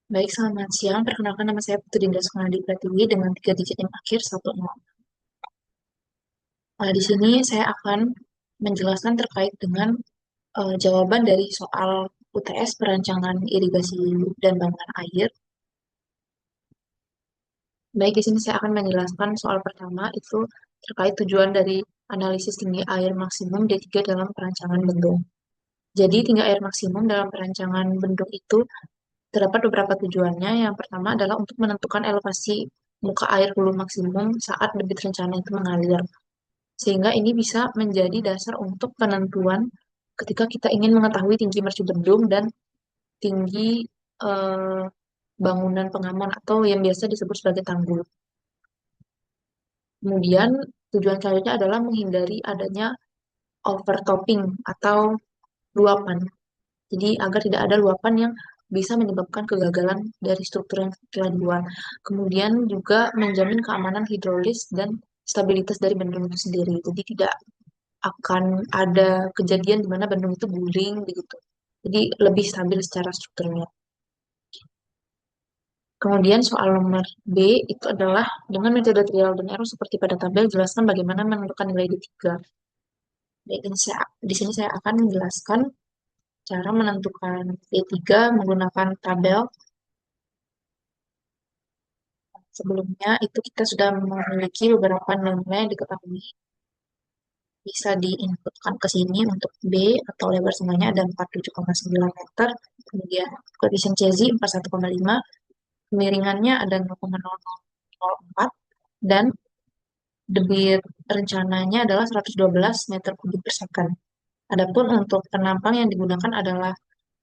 Baik, selamat siang. Perkenalkan nama saya Putri Dinda Sukanadi Pratiwi dengan 3 digit yang akhir 10. Di sini saya akan menjelaskan terkait dengan jawaban dari soal UTS perancangan irigasi dan bangunan air. Baik, di sini saya akan menjelaskan soal pertama itu terkait tujuan dari analisis tinggi air maksimum D3 dalam perancangan bendung. Jadi, tinggi air maksimum dalam perancangan bendung itu terdapat beberapa tujuannya. Yang pertama adalah untuk menentukan elevasi muka air hulu maksimum saat debit rencana itu mengalir. Sehingga ini bisa menjadi dasar untuk penentuan ketika kita ingin mengetahui tinggi mercu bendung dan tinggi eh, bangunan pengaman atau yang biasa disebut sebagai tanggul. Kemudian tujuan selanjutnya adalah menghindari adanya overtopping atau luapan. Jadi agar tidak ada luapan yang bisa menyebabkan kegagalan dari struktur yang telah dibuat. Kemudian juga menjamin keamanan hidrolis dan stabilitas dari bendung itu sendiri. Jadi tidak akan ada kejadian di mana bendung itu guling begitu. Jadi lebih stabil secara strukturnya. Kemudian soal nomor B itu adalah dengan metode trial dan error seperti pada tabel, jelaskan bagaimana menentukan nilai D3. Baik, di sini saya akan menjelaskan cara menentukan D3 menggunakan tabel. Sebelumnya itu kita sudah memiliki beberapa nilai yang diketahui, bisa diinputkan ke sini untuk B atau lebar sungainya ada 47,9 meter, kemudian koefisien Cesi 41,5, kemiringannya ada 0,0004, dan debit rencananya adalah 112 meter kubik per second. Adapun untuk penampang yang digunakan adalah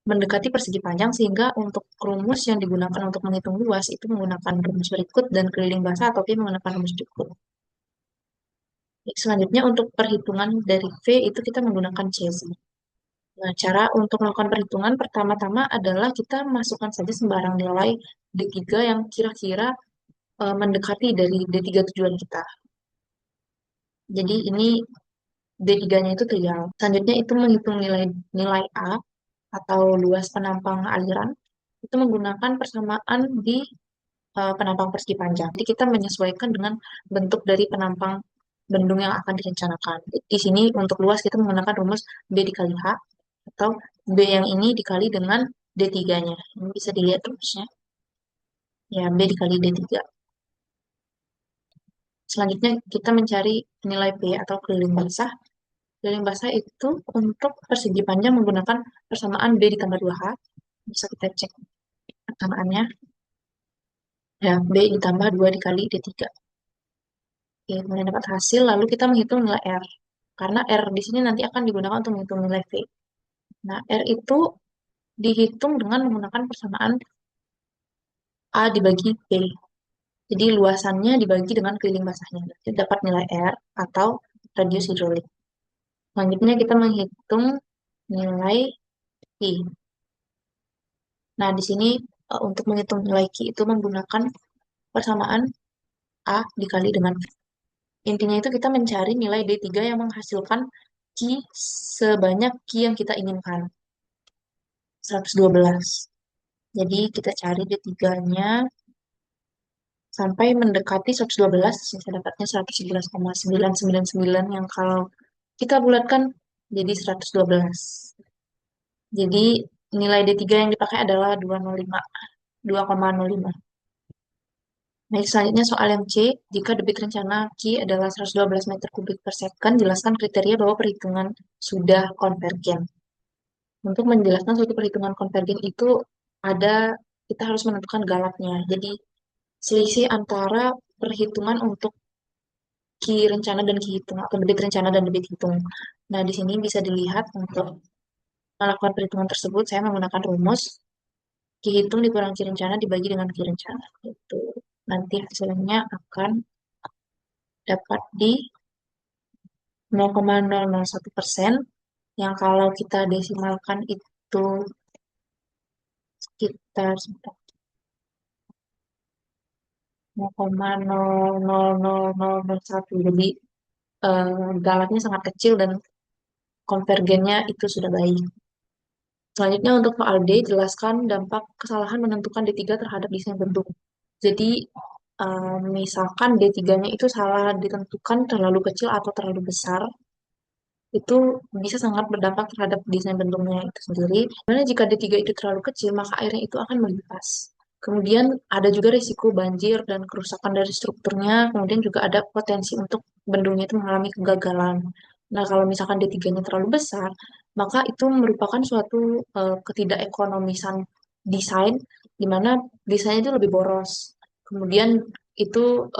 mendekati persegi panjang, sehingga untuk rumus yang digunakan untuk menghitung luas itu menggunakan rumus berikut dan keliling basah atau P menggunakan rumus berikut. Selanjutnya untuk perhitungan dari V itu kita menggunakan CZ. Nah, cara untuk melakukan perhitungan pertama-tama adalah kita masukkan saja sembarang nilai D3 yang kira-kira mendekati dari D3 tujuan kita. Jadi ini D3-nya itu trial. Selanjutnya itu menghitung nilai nilai A atau luas penampang aliran itu menggunakan persamaan di penampang persegi panjang. Jadi kita menyesuaikan dengan bentuk dari penampang bendung yang akan direncanakan. Di sini untuk luas kita menggunakan rumus B dikali H atau B yang ini dikali dengan D3-nya. Ini bisa dilihat rumusnya. Ya, B dikali D3. Selanjutnya kita mencari nilai P atau keliling basah. Keliling basah itu untuk persegi panjang menggunakan persamaan B ditambah 2H. Bisa kita cek persamaannya. Ya, B ditambah 2 dikali D3. Oke, kemudian dapat hasil, lalu kita menghitung nilai R. Karena R di sini nanti akan digunakan untuk menghitung nilai V. Nah, R itu dihitung dengan menggunakan persamaan A dibagi B. Jadi luasannya dibagi dengan keliling basahnya. Jadi dapat nilai R atau radius hidrolik. Selanjutnya kita menghitung nilai Q. Nah, di sini untuk menghitung nilai Q itu menggunakan persamaan A dikali dengan V. Intinya itu kita mencari nilai D3 yang menghasilkan Q sebanyak Q yang kita inginkan, 112. Jadi kita cari D3-nya sampai mendekati 112, saya dapatnya 111,999 yang kalau kita bulatkan jadi 112. Jadi nilai D3 yang dipakai adalah 205, 2,05. Nah, selanjutnya soal yang C, jika debit rencana Q adalah 112 meter kubik per second, jelaskan kriteria bahwa perhitungan sudah konvergen. Untuk menjelaskan suatu perhitungan konvergen itu ada, kita harus menentukan galatnya. Jadi selisih antara perhitungan untuk Q rencana dan Q hitung atau debit rencana dan debit hitung. Nah, di sini bisa dilihat untuk melakukan perhitungan tersebut saya menggunakan rumus Q hitung dikurang Q rencana dibagi dengan Q rencana. Itu nanti hasilnya akan dapat di 0,001%, yang kalau kita desimalkan itu sekitar 0,000001. Jadi galatnya sangat kecil dan konvergennya itu sudah baik. Selanjutnya untuk soal D, jelaskan dampak kesalahan menentukan D3 terhadap desain bentuk. Jadi, misalkan D3-nya itu salah ditentukan terlalu kecil atau terlalu besar, itu bisa sangat berdampak terhadap desain bentuknya itu sendiri. Karena jika D3 itu terlalu kecil, maka airnya itu akan melimpas. Kemudian ada juga risiko banjir dan kerusakan dari strukturnya. Kemudian juga ada potensi untuk bendungnya itu mengalami kegagalan. Nah, kalau misalkan D3-nya terlalu besar, maka itu merupakan suatu ketidakekonomisan desain, di mana desainnya itu lebih boros. Kemudian itu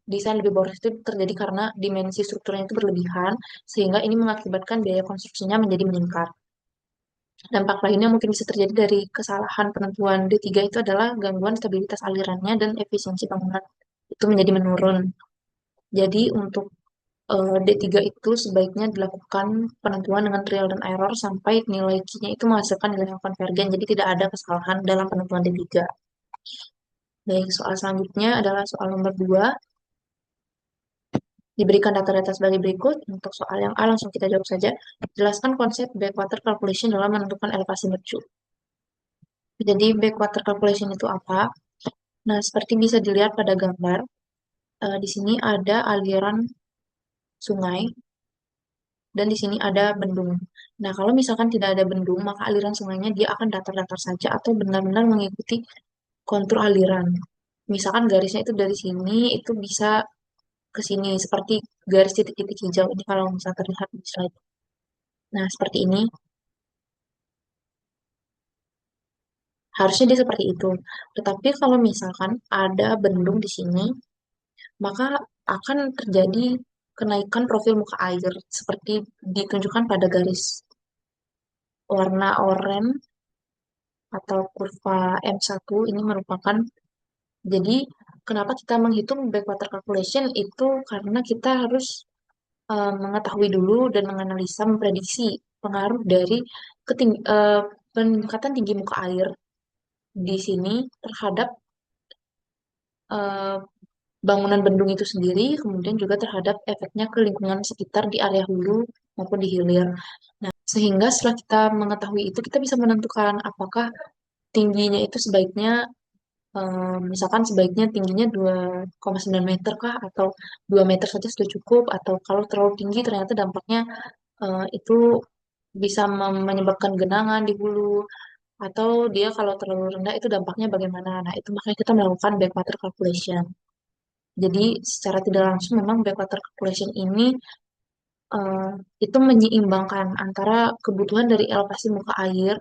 desain lebih boros itu terjadi karena dimensi strukturnya itu berlebihan, sehingga ini mengakibatkan biaya konstruksinya menjadi meningkat. Dampak lainnya mungkin bisa terjadi dari kesalahan penentuan D3 itu adalah gangguan stabilitas alirannya dan efisiensi bangunan itu menjadi menurun. Jadi untuk D3 itu sebaiknya dilakukan penentuan dengan trial dan error sampai nilai Q-nya itu menghasilkan nilai yang konvergen. Jadi tidak ada kesalahan dalam penentuan D3. Baik, soal selanjutnya adalah soal nomor 2. Diberikan data-data sebagai berikut. Untuk soal yang A langsung kita jawab saja. Jelaskan konsep backwater calculation dalam menentukan elevasi mercu. Jadi backwater calculation itu apa? Nah, seperti bisa dilihat pada gambar, di sini ada aliran sungai dan di sini ada bendung. Nah, kalau misalkan tidak ada bendung, maka aliran sungainya dia akan datar-datar saja atau benar-benar mengikuti kontur aliran. Misalkan garisnya itu dari sini, itu bisa ke sini, seperti garis titik-titik hijau ini kalau bisa terlihat di slide. Nah, seperti ini. Harusnya dia seperti itu. Tetapi kalau misalkan ada bendung di sini, maka akan terjadi kenaikan profil muka air seperti ditunjukkan pada garis warna oranye atau kurva M1 ini merupakan, jadi kenapa kita menghitung backwater calculation itu karena kita harus mengetahui dulu dan menganalisa memprediksi pengaruh dari peningkatan tinggi muka air di sini terhadap eh, bangunan bendung itu sendiri, kemudian juga terhadap efeknya ke lingkungan sekitar di area hulu maupun di hilir. Sehingga setelah kita mengetahui itu, kita bisa menentukan apakah tingginya itu sebaiknya, misalkan sebaiknya tingginya 2,9 meter kah, atau 2 meter saja sudah cukup, atau kalau terlalu tinggi ternyata dampaknya itu bisa menyebabkan genangan di hulu, atau dia kalau terlalu rendah itu dampaknya bagaimana. Nah, itu makanya kita melakukan backwater calculation. Jadi secara tidak langsung memang backwater calculation ini eh, itu menyeimbangkan antara kebutuhan dari elevasi muka air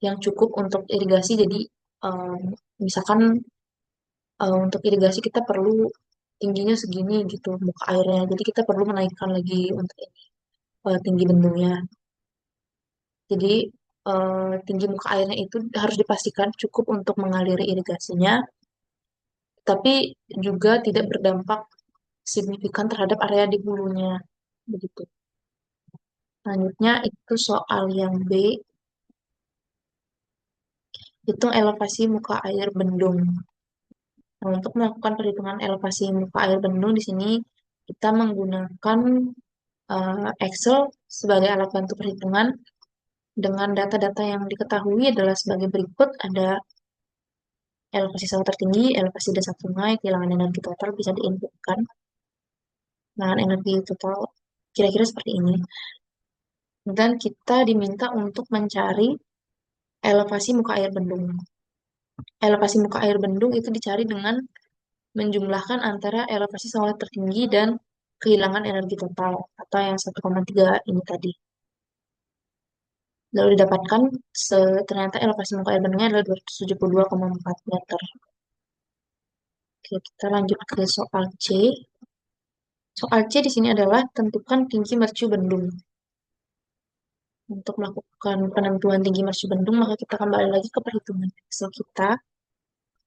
yang cukup untuk irigasi. Jadi eh, misalkan untuk irigasi kita perlu tingginya segini gitu muka airnya. Jadi kita perlu menaikkan lagi untuk ini tinggi bendungnya. Jadi tinggi muka airnya itu harus dipastikan cukup untuk mengaliri irigasinya, tapi juga tidak berdampak signifikan terhadap area di hulunya. Begitu. Selanjutnya itu soal yang B, hitung elevasi muka air bendung. Nah, untuk melakukan perhitungan elevasi muka air bendung di sini kita menggunakan Excel sebagai alat bantu perhitungan dengan data-data yang diketahui adalah sebagai berikut. Ada elevasi sawah tertinggi, elevasi dasar sungai, kehilangan energi total bisa diinputkan. Nah, energi total kira-kira seperti ini. Dan kita diminta untuk mencari elevasi muka air bendung. Elevasi muka air bendung itu dicari dengan menjumlahkan antara elevasi sawah tertinggi dan kehilangan energi total atau yang 1,3 ini tadi. Lalu didapatkan ternyata elevasi muka air bendungnya adalah 272,4 meter. Oke, kita lanjut ke soal C. Soal C di sini adalah tentukan tinggi mercu bendung. Untuk melakukan penentuan tinggi mercu bendung, maka kita kembali lagi ke perhitungan Excel kita.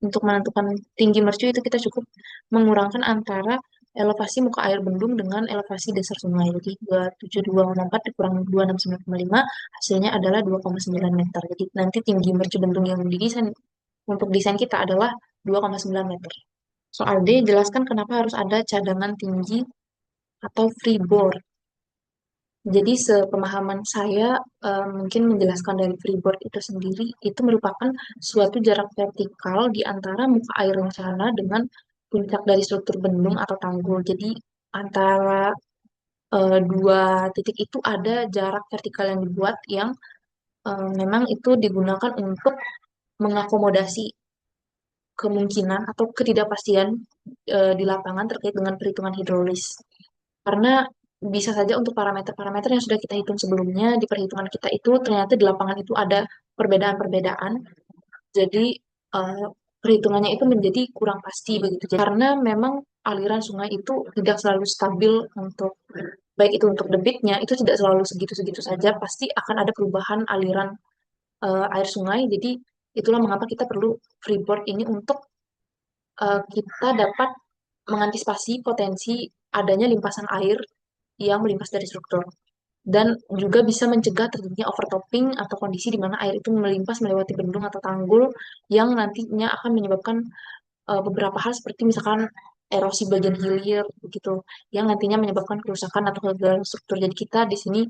Untuk menentukan tinggi mercu itu kita cukup mengurangkan antara elevasi muka air bendung dengan elevasi dasar sungai. Jadi 272,4 dikurang 269,5 hasilnya adalah 2,9 meter. Jadi nanti tinggi mercu bendung yang didesain untuk desain kita adalah 2,9 meter. Soal D, jelaskan kenapa harus ada cadangan tinggi atau freeboard. Jadi sepemahaman saya mungkin menjelaskan dari freeboard itu sendiri itu merupakan suatu jarak vertikal di antara muka air rencana dengan puncak dari struktur bendung atau tanggul. Jadi antara dua titik itu ada jarak vertikal yang dibuat yang memang itu digunakan untuk mengakomodasi kemungkinan atau ketidakpastian di lapangan terkait dengan perhitungan hidrolis. Karena bisa saja untuk parameter-parameter yang sudah kita hitung sebelumnya, di perhitungan kita itu ternyata di lapangan itu ada perbedaan-perbedaan. Jadi eh, perhitungannya itu menjadi kurang pasti begitu. Jadi, karena memang aliran sungai itu tidak selalu stabil untuk baik itu untuk debitnya itu tidak selalu segitu-segitu saja, pasti akan ada perubahan aliran air sungai. Jadi itulah mengapa kita perlu freeboard ini untuk kita dapat mengantisipasi potensi adanya limpasan air yang melimpas dari struktur dan juga bisa mencegah terjadinya overtopping atau kondisi di mana air itu melimpas melewati bendung atau tanggul yang nantinya akan menyebabkan beberapa hal seperti misalkan erosi bagian hilir begitu yang nantinya menyebabkan kerusakan atau kegagalan struktur. Jadi kita di sini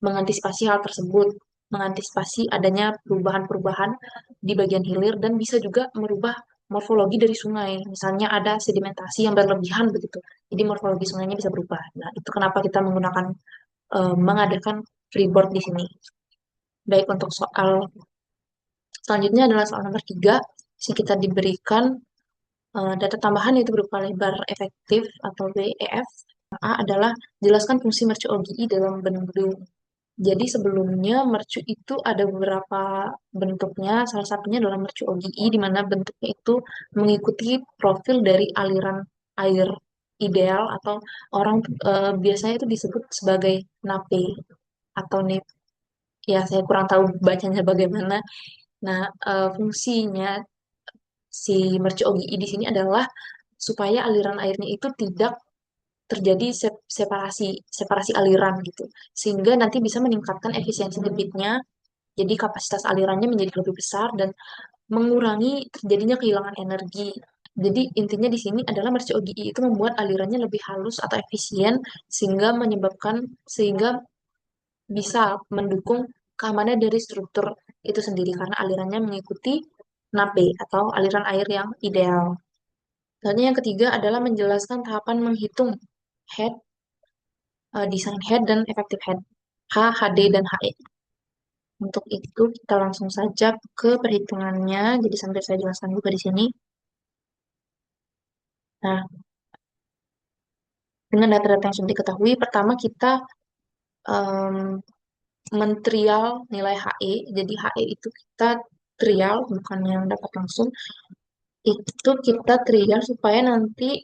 mengantisipasi hal tersebut, mengantisipasi adanya perubahan-perubahan di bagian hilir dan bisa juga merubah morfologi dari sungai. Misalnya ada sedimentasi yang berlebihan begitu. Jadi morfologi sungainya bisa berubah. Nah, itu kenapa kita menggunakan mengadakan freeboard di sini. Baik untuk soal selanjutnya adalah soal nomor 3. Di sini kita diberikan data tambahan yaitu berupa lebar efektif atau WEF. A adalah jelaskan fungsi mercu OGI dalam bendung. Jadi sebelumnya mercu itu ada beberapa bentuknya. Salah satunya adalah mercu OGI, di mana bentuknya itu mengikuti profil dari aliran air ideal atau orang biasanya itu disebut sebagai nape atau nip. Ya, saya kurang tahu bacanya bagaimana. Nah, fungsinya si mercu OGI di sini adalah supaya aliran airnya itu tidak terjadi separasi separasi aliran gitu, sehingga nanti bisa meningkatkan efisiensi debitnya. Jadi kapasitas alirannya menjadi lebih besar dan mengurangi terjadinya kehilangan energi. Jadi intinya di sini adalah mercu OGI itu membuat alirannya lebih halus atau efisien sehingga bisa mendukung keamanan dari struktur itu sendiri karena alirannya mengikuti NAPE atau aliran air yang ideal. Lalu yang ketiga adalah menjelaskan tahapan menghitung head, design head, dan effective head, H, HD, dan HE. Untuk itu kita langsung saja ke perhitungannya. Jadi sambil saya jelaskan juga di sini. Nah, dengan data-data yang sudah diketahui, pertama kita em, mentrial nilai HE. Jadi HE itu kita trial, bukan yang dapat langsung. Itu kita trial supaya nanti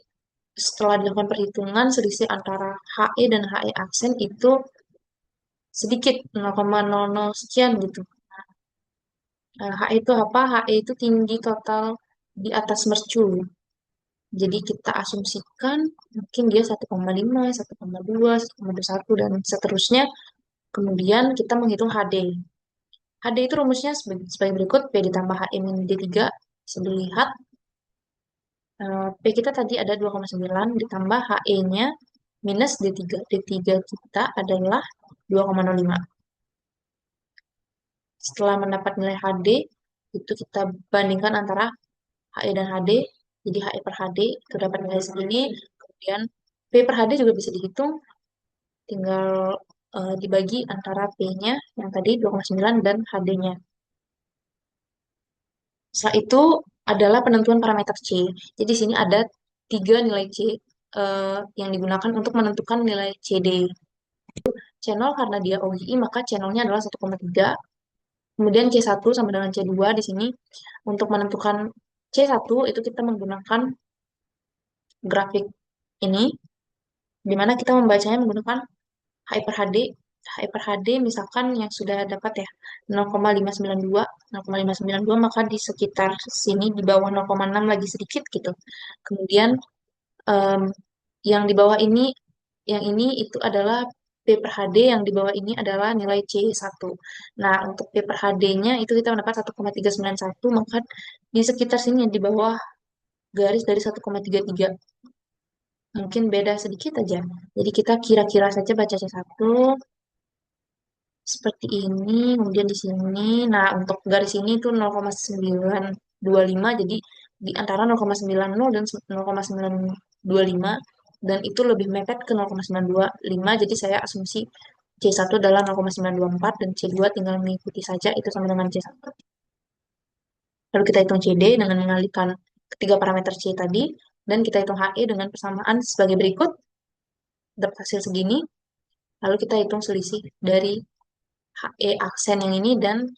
setelah dilakukan perhitungan selisih antara HE dan HE aksen itu sedikit 0,00 sekian gitu. HE itu apa? HE itu tinggi total di atas mercu. Jadi kita asumsikan mungkin dia 1,5, 1,2, 1,21 dan seterusnya. Kemudian kita menghitung HD. HD itu rumusnya sebagai berikut. P ditambah HE min D3. Bisa dilihat. P kita tadi ada 2,9 ditambah HE-nya minus D3. D3 kita adalah 2,05. Setelah mendapat nilai HD, itu kita bandingkan antara HE dan HD. Jadi HE per HD itu dapat nilai segini. Kemudian P per HD juga bisa dihitung. Tinggal dibagi antara P-nya yang tadi 2,9 dan HD-nya. Setelah itu adalah penentuan parameter C. Jadi di sini ada 3 nilai C yang digunakan untuk menentukan nilai CD. Channel karena dia OGI maka channelnya adalah 1,3. Kemudian C1 sama dengan C2 di sini. Untuk menentukan C1 itu kita menggunakan grafik ini, di mana kita membacanya menggunakan HI/HD. HI/HD misalkan yang sudah dapat ya 0,592, 0,592 maka di sekitar sini di bawah 0,6 lagi sedikit gitu. Kemudian em, yang di bawah ini, yang ini itu adalah P per HD, yang di bawah ini adalah nilai C1. Nah, untuk P per HD-nya itu kita mendapat 1,391, maka di sekitar sini di bawah garis dari 1,33. Mungkin beda sedikit aja. Jadi kita kira-kira saja baca C1. seperti ini, kemudian di sini. Nah, untuk garis ini itu 0,925, jadi di antara 0,90 dan 0,925, dan itu lebih mepet ke 0,925, jadi saya asumsi C1 adalah 0,924 dan C2 tinggal mengikuti saja itu sama dengan C1. Lalu kita hitung CD dengan mengalihkan ketiga parameter C tadi, dan kita hitung HE dengan persamaan sebagai berikut, dapat hasil segini, lalu kita hitung selisih dari HE aksen yang ini dan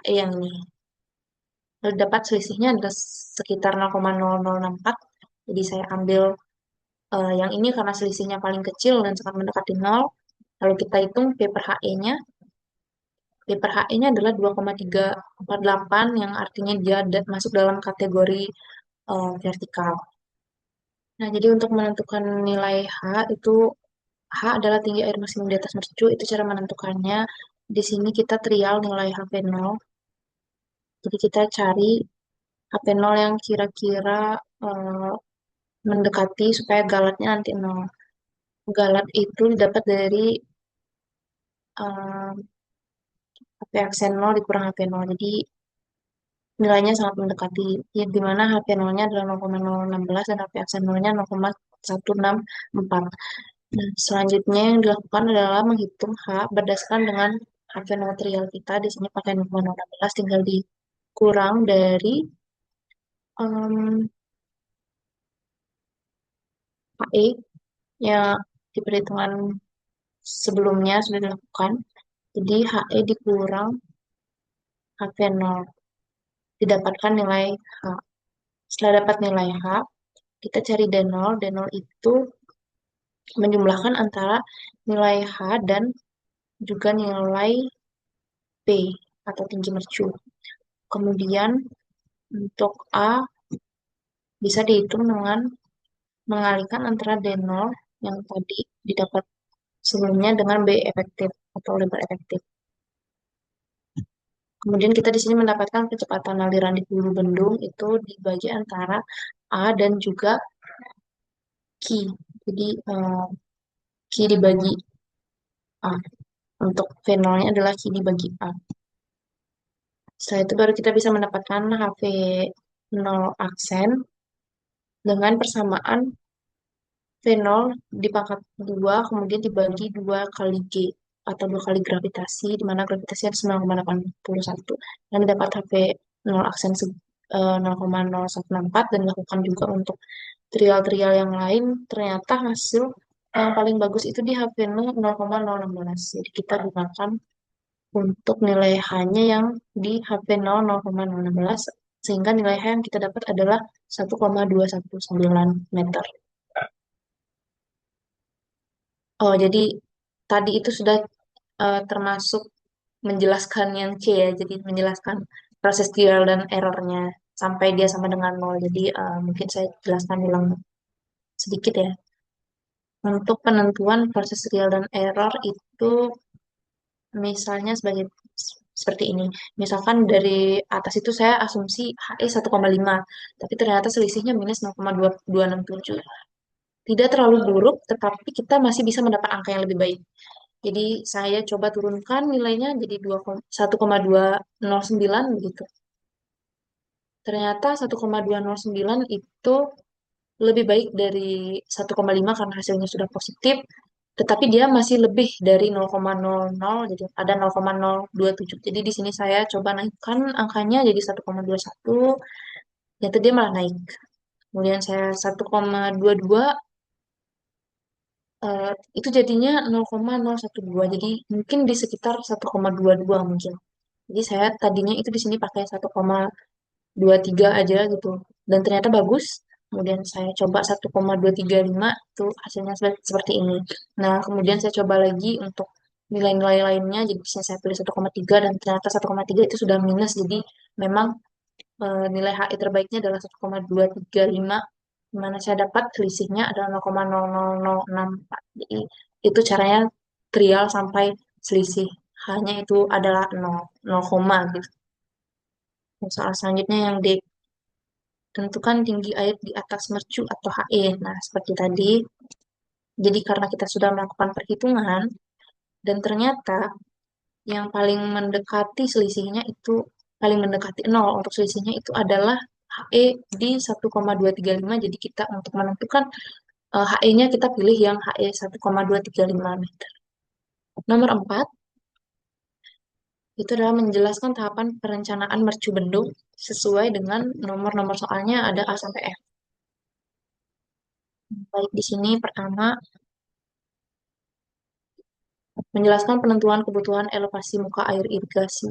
HE yang ini. Lalu dapat selisihnya adalah sekitar 0,0064. Jadi saya ambil yang ini karena selisihnya paling kecil dan sangat mendekati 0. Lalu kita hitung P per HE-nya. P per HE-nya adalah 2,348 yang artinya dia masuk dalam kategori vertikal. Nah, jadi untuk menentukan nilai H itu H adalah tinggi air maksimum di atas mercu, itu cara menentukannya. Di sini kita trial nilai HP0. Jadi kita cari HP0 yang kira-kira eh, mendekati supaya galatnya nanti 0. Galat itu didapat dari eh, HP aksen 0 dikurang HP0. Jadi nilainya sangat mendekati. Ya, di mana HP0-nya adalah 0,016 dan HP aksen 0-nya 0,164. Nah, selanjutnya yang dilakukan adalah menghitung H berdasarkan dengan HP material kita. Di sini pakai 0,016, tinggal dikurang dari em, HE yang di perhitungan sebelumnya sudah dilakukan. Jadi HE dikurang HP0, didapatkan nilai H. Setelah dapat nilai H, kita cari D0. D0 itu menjumlahkan antara nilai H dan juga nilai P atau tinggi mercu. Kemudian untuk A bisa dihitung dengan mengalihkan antara D0 yang tadi didapat sebelumnya dengan B efektif atau lebar efektif. Kemudian kita di sini mendapatkan kecepatan aliran di hulu bendung itu dibagi antara A dan juga Q. Jadi Q dibagi A. Untuk V0-nya adalah Q dibagi A. Setelah itu baru kita bisa mendapatkan HV0 aksen dengan persamaan V0 dipangkat 2, kemudian dibagi 2 kali G atau 2 kali gravitasi, di mana gravitasi ada 9,81. Dan dapat HP 0 aksen 0,0164 dan dilakukan juga untuk trial-trial yang lain. Ternyata hasil yang paling bagus itu di HP 0,016. Jadi kita gunakan untuk nilai H-nya yang di HP 0,016, sehingga nilai H yang kita dapat adalah 1,219 meter. Oh, jadi tadi itu sudah termasuk menjelaskan yang C ya, jadi menjelaskan proses trial dan errornya sampai dia sama dengan nol. Jadi mungkin saya jelaskan ulang sedikit ya. Untuk penentuan proses trial dan error itu misalnya seperti ini. Misalkan dari atas itu saya asumsi HE 1,5, tapi ternyata selisihnya minus 0,267. Tidak terlalu buruk, tetapi kita masih bisa mendapat angka yang lebih baik. Jadi saya coba turunkan nilainya jadi 1,209 begitu. Ternyata 1,209 itu lebih baik dari 1,5 karena hasilnya sudah positif, tetapi dia masih lebih dari 0,00, jadi ada 0,027. Jadi di sini saya coba naikkan angkanya jadi 1,21, ternyata dia malah naik. Kemudian saya 1,22, eh, itu jadinya 0,012. Jadi mungkin di sekitar 1,22 mungkin. Jadi saya tadinya itu di sini pakai 1,23 aja gitu. Dan ternyata bagus. Kemudian saya coba 1,235 itu hasilnya seperti ini. Nah, kemudian saya coba lagi untuk nilai-nilai lainnya. Jadi bisa saya pilih 1,3 dan ternyata 1,3 itu sudah minus. Jadi memang nilai HI terbaiknya adalah 1,235, di mana saya dapat selisihnya adalah 0,00064. Jadi itu caranya trial sampai selisih hanya itu adalah 0, 0, gitu. Soal selanjutnya yang D, tentukan tinggi air di atas mercu atau HE. Nah, seperti tadi, jadi karena kita sudah melakukan perhitungan dan ternyata yang paling mendekati selisihnya itu paling mendekati nol untuk selisihnya itu adalah HE di 1,235. Jadi kita untuk menentukan HE-nya kita pilih yang HE 1,235 meter. Nomor 4 itu adalah menjelaskan tahapan perencanaan mercubendung sesuai dengan nomor-nomor soalnya ada A sampai F. Baik di sini pertama menjelaskan penentuan kebutuhan elevasi muka air irigasi.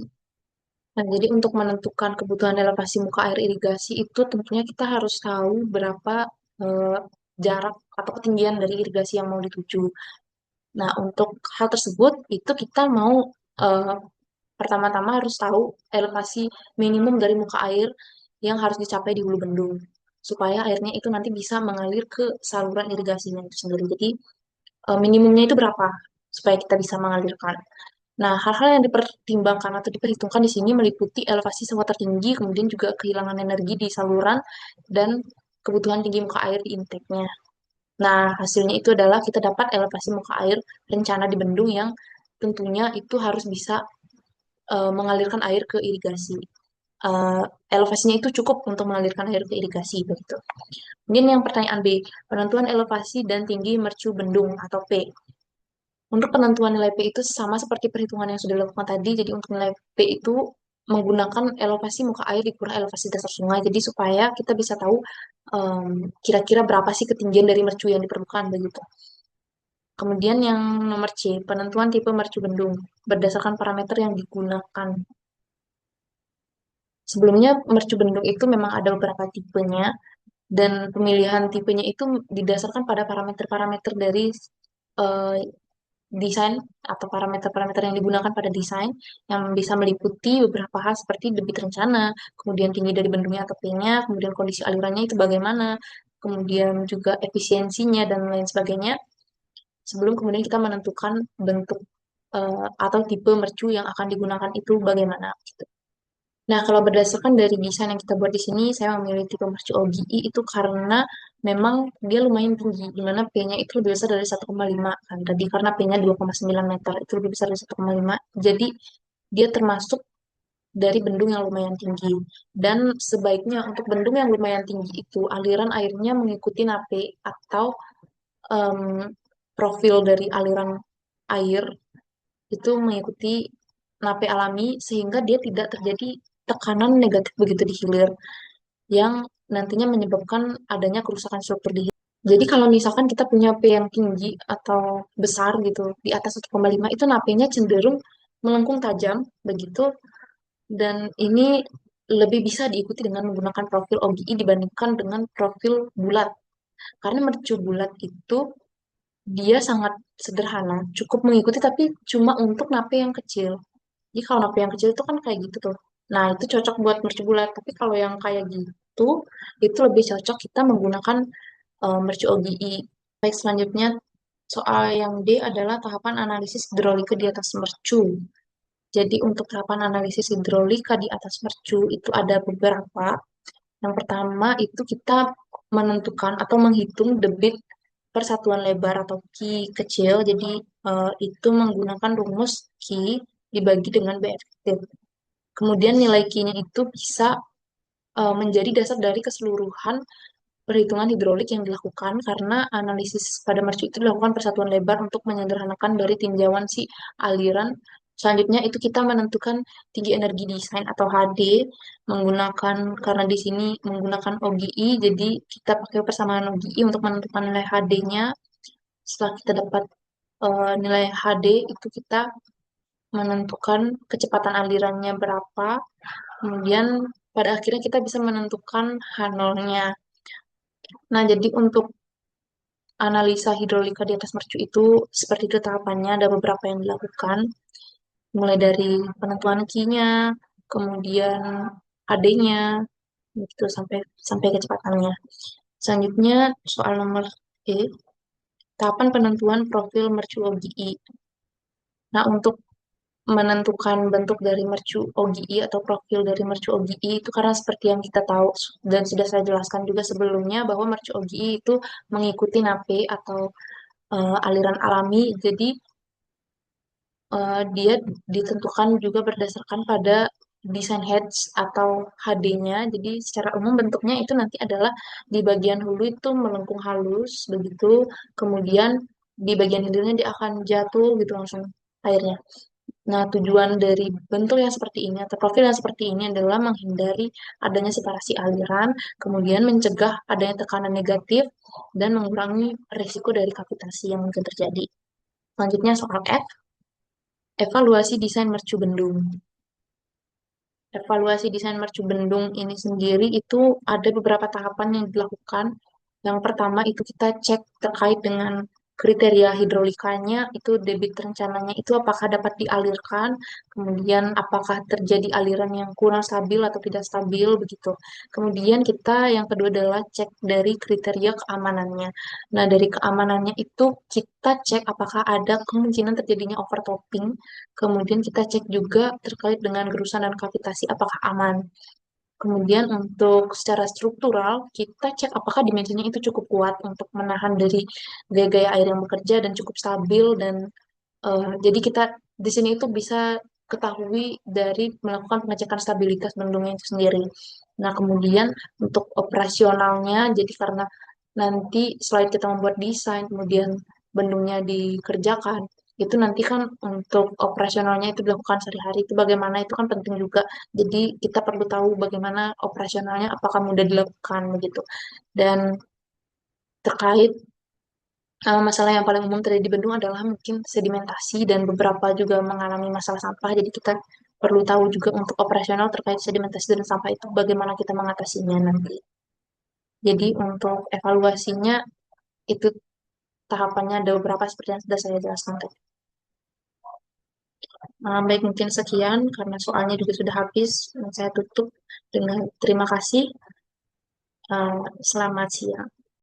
Nah, jadi untuk menentukan kebutuhan elevasi muka air irigasi itu tentunya kita harus tahu berapa eh, jarak atau ketinggian dari irigasi yang mau dituju. Nah, untuk hal tersebut itu kita mau eh, pertama-tama harus tahu elevasi minimum dari muka air yang harus dicapai di hulu bendung supaya airnya itu nanti bisa mengalir ke saluran irigasinya itu sendiri. Jadi minimumnya itu berapa supaya kita bisa mengalirkan. Nah, hal-hal yang dipertimbangkan atau diperhitungkan di sini meliputi elevasi sewa tertinggi, kemudian juga kehilangan energi di saluran, dan kebutuhan tinggi muka air di intake-nya. Nah, hasilnya itu adalah kita dapat elevasi muka air rencana di bendung yang tentunya itu harus bisa mengalirkan air ke irigasi. Eh, Elevasinya itu cukup untuk mengalirkan air ke irigasi begitu. Kemudian yang pertanyaan B, penentuan elevasi dan tinggi mercu bendung atau P. Untuk penentuan nilai P itu sama seperti perhitungan yang sudah dilakukan tadi. Jadi untuk nilai P itu menggunakan elevasi muka air dikurang elevasi dasar sungai. Jadi supaya kita bisa tahu kira-kira berapa sih ketinggian dari mercu yang diperlukan begitu. Kemudian yang nomor C, penentuan tipe mercu bendung berdasarkan parameter yang digunakan. Sebelumnya mercu bendung itu memang ada beberapa tipenya dan pemilihan tipenya itu didasarkan pada parameter-parameter dari eh, desain atau parameter-parameter yang digunakan pada desain yang bisa meliputi beberapa hal seperti debit rencana, kemudian tinggi dari bendungnya atau P-nya, kemudian kondisi alirannya itu bagaimana, kemudian juga efisiensinya dan lain sebagainya. Sebelum kemudian kita menentukan bentuk atau tipe mercu yang akan digunakan itu bagaimana gitu. Nah, kalau berdasarkan dari desain yang kita buat di sini, saya memilih tipe mercu OGI itu karena memang dia lumayan tinggi, di mana P-nya itu lebih besar dari 1,5 kan. Tadi karena P-nya 2,9 meter, itu lebih besar dari 1,5. Jadi, dia termasuk dari bendung yang lumayan tinggi. Dan sebaiknya untuk bendung yang lumayan tinggi itu, aliran airnya mengikuti nape atau em, profil dari aliran air itu mengikuti nape alami sehingga dia tidak terjadi tekanan negatif begitu di hilir yang nantinya menyebabkan adanya kerusakan struktur di hilir. Jadi kalau misalkan kita punya P yang tinggi atau besar gitu di atas 1,5 itu napenya cenderung melengkung tajam begitu dan ini lebih bisa diikuti dengan menggunakan profil OGI dibandingkan dengan profil bulat. Karena mercu bulat itu dia sangat sederhana, cukup mengikuti tapi cuma untuk nape yang kecil. Jadi kalau napi yang kecil itu kan kayak gitu tuh. Nah, itu cocok buat mercu bulat. Tapi kalau yang kayak gitu, itu lebih cocok kita menggunakan mercu OGI. Baik, selanjutnya soal yang D adalah tahapan analisis hidrolika di atas mercu. Jadi untuk tahapan analisis hidrolika di atas mercu itu ada beberapa. Yang pertama itu kita menentukan atau menghitung debit persatuan lebar atau Ki kecil. Jadi itu menggunakan rumus Ki dibagi dengan B efektif. Kemudian nilai Q-nya itu bisa menjadi dasar dari keseluruhan perhitungan hidrolik yang dilakukan karena analisis pada mercu itu dilakukan persatuan lebar untuk menyederhanakan dari tinjauan si aliran. Selanjutnya itu kita menentukan tinggi energi desain atau HD menggunakan karena di sini menggunakan OGI jadi kita pakai persamaan OGI untuk menentukan nilai HD-nya. Setelah kita dapat nilai HD itu kita menentukan kecepatan alirannya berapa. Kemudian pada akhirnya kita bisa menentukan H0-nya. Nah, jadi untuk analisa hidrolika di atas mercu itu seperti itu tahapannya, ada beberapa yang dilakukan. Mulai dari penentuan Q-nya, kemudian AD-nya, gitu sampai sampai kecepatannya. Selanjutnya soal nomor E, tahapan penentuan profil mercu OGI. Nah, untuk menentukan bentuk dari mercu OGI atau profil dari mercu OGI itu karena seperti yang kita tahu dan sudah saya jelaskan juga sebelumnya bahwa mercu OGI itu mengikuti nape atau aliran alami. Jadi dia ditentukan juga berdasarkan pada desain heads atau HD-nya. Jadi secara umum bentuknya itu nanti adalah di bagian hulu itu melengkung halus begitu, kemudian di bagian hilirnya dia akan jatuh gitu langsung airnya. Nah, tujuan dari bentuk yang seperti ini atau profil yang seperti ini adalah menghindari adanya separasi aliran, kemudian mencegah adanya tekanan negatif, dan mengurangi risiko dari kapitasi yang mungkin terjadi. Selanjutnya soal F, evaluasi desain mercu bendung. Evaluasi desain mercu bendung ini sendiri itu ada beberapa tahapan yang dilakukan. Yang pertama itu kita cek terkait dengan kriteria hidrolikanya, itu debit rencananya itu apakah dapat dialirkan, kemudian apakah terjadi aliran yang kurang stabil atau tidak stabil begitu. Kemudian kita yang kedua adalah cek dari kriteria keamanannya. Nah, dari keamanannya itu kita cek apakah ada kemungkinan terjadinya overtopping. Kemudian kita cek juga terkait dengan gerusan dan kavitasi apakah aman. Kemudian untuk secara struktural, kita cek apakah dimensinya itu cukup kuat untuk menahan dari gaya-gaya air yang bekerja dan cukup stabil dan jadi kita di sini itu bisa ketahui dari melakukan pengecekan stabilitas bendungnya itu sendiri. Nah, kemudian untuk operasionalnya, jadi karena nanti selain kita membuat desain, kemudian bendungnya dikerjakan, itu nanti kan untuk operasionalnya itu dilakukan sehari-hari, itu bagaimana itu kan penting juga. Jadi kita perlu tahu bagaimana operasionalnya, apakah mudah dilakukan begitu. Dan terkait masalah yang paling umum terjadi di Bandung adalah mungkin sedimentasi dan beberapa juga mengalami masalah sampah. Jadi kita perlu tahu juga untuk operasional terkait sedimentasi dan sampah itu bagaimana kita mengatasinya nanti. Jadi untuk evaluasinya itu tahapannya ada beberapa seperti yang sudah saya jelaskan tadi. Baik mungkin sekian karena soalnya juga sudah habis. Saya tutup dengan terima kasih. Selamat siang.